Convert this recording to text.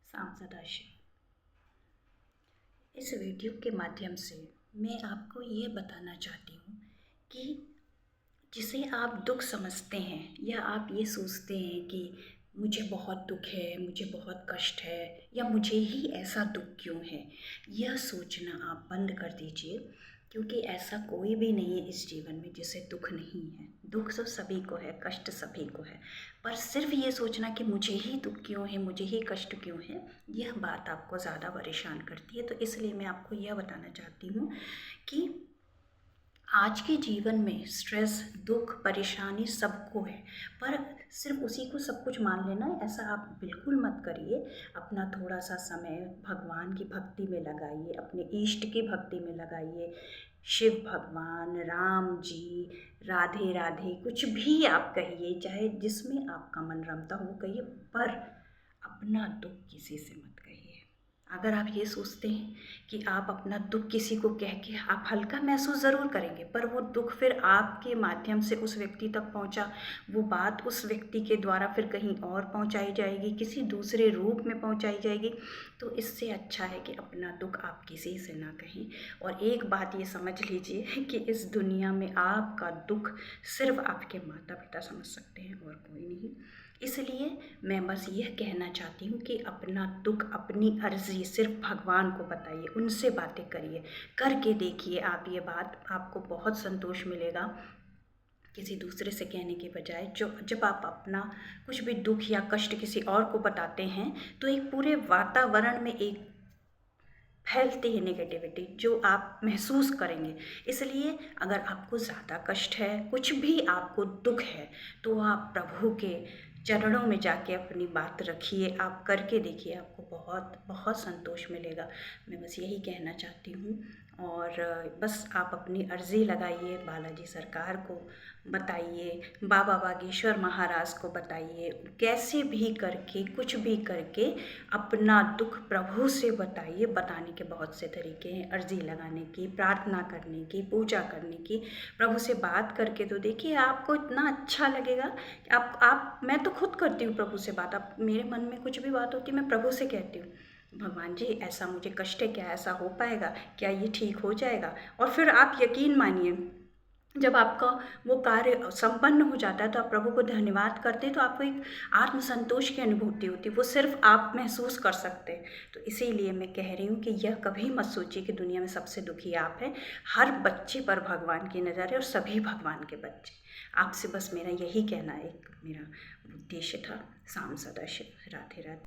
साम सदाशिव। इस वीडियो के माध्यम से मैं आपको ये बताना चाहती हूँ कि जिसे आप दुख समझते हैं या आप ये सोचते हैं कि मुझे बहुत दुख है, मुझे बहुत कष्ट है या मुझे ही ऐसा दुख क्यों है, यह सोचना आप बंद कर दीजिए। क्योंकि ऐसा कोई भी नहीं है इस जीवन में जिसे दुख नहीं है। दुख तो सभी को है, कष्ट सभी को है, पर सिर्फ ये सोचना कि मुझे ही दुख क्यों है, मुझे ही कष्ट क्यों है, यह बात आपको ज़्यादा परेशान करती है। तो इसलिए मैं आपको यह बताना चाहती हूँ कि आज के जीवन में स्ट्रेस, दुख, परेशानी सबको है, पर सिर्फ उसी को सब कुछ मान लेना ऐसा आप बिल्कुल मत करिए। अपना थोड़ा सा समय भगवान की भक्ति में लगाइए, अपने इष्ट की भक्ति में लगाइए। शिव भगवान, राम जी, राधे राधे, कुछ भी आप कहिए, चाहे जिसमें आपका मन रमता हो कहिए, पर अपना दुख किसी से मत कहिए। अगर आप ये सोचते हैं कि आप अपना दुख किसी को कह के आप हल्का महसूस ज़रूर करेंगे, पर वो दुख फिर आपके माध्यम से उस व्यक्ति तक पहुंचा, वो बात उस व्यक्ति के द्वारा फिर कहीं और पहुंचाई जाएगी, किसी दूसरे रूप में पहुंचाई जाएगी। तो इससे अच्छा है कि अपना दुख आप किसी से ना कहें। और एक बात ये समझ लीजिए कि इस दुनिया में आपका दुख सिर्फ आपके माता पिता समझ सकते हैं और कोई नहीं। इसलिए मैं बस यह कहना चाहती हूँ कि अपना दुख, अपनी अर्जी सिर्फ भगवान को बताइए, उनसे बातें करिए, करके देखिए आप ये बात, आपको बहुत संतोष मिलेगा किसी दूसरे से कहने के बजाय। जब आप अपना कुछ भी दुख या कष्ट किसी और को बताते हैं तो एक पूरे वातावरण में एक फैलती है नेगेटिविटी जो आप महसूस करेंगे। इसलिए अगर आपको ज़्यादा कष्ट है, कुछ भी आपको दुख है, तो आप प्रभु के चरणों में जाके अपनी बात रखिए, आप करके देखिए, आपको बहुत बहुत संतोष मिलेगा। मैं बस यही कहना चाहती हूँ। और बस आप अपनी अर्ज़ी लगाइए, बालाजी सरकार को बताइए, बाबा बागेश्वर महाराज को बताइए, कैसे भी करके, कुछ भी करके अपना दुख प्रभु से बताइए। बताने के बहुत से तरीके हैं, अर्जी लगाने की, प्रार्थना करने की, पूजा करने की। प्रभु से बात करके तो देखिए, आपको इतना अच्छा लगेगा। आप मैं तो खुद करती हूँ प्रभु से बात। आप मेरे मन में कुछ भी बात होती है मैं प्रभु से कहती हूँ, भगवान जी ऐसा मुझे कष्ट है, क्या ऐसा हो पाएगा, क्या ये ठीक हो जाएगा। और फिर आप यकीन मानिए, जब आपका वो कार्य संपन्न हो जाता है तो आप प्रभु को धन्यवाद करते हैं, तो आपको एक आत्मसंतोष की अनुभूति होती है, वो सिर्फ आप महसूस कर सकते हैं। तो इसीलिए मैं कह रही हूँ कि यह कभी मत सोचिए कि दुनिया में सबसे दुखी आप हैं। हर बच्चे पर भगवान की नज़र है और सभी भगवान के बच्चे। आपसे बस मेरा यही कहना, एक मेरा उद्देश्य था। साम सदाशिव। राधे राधे।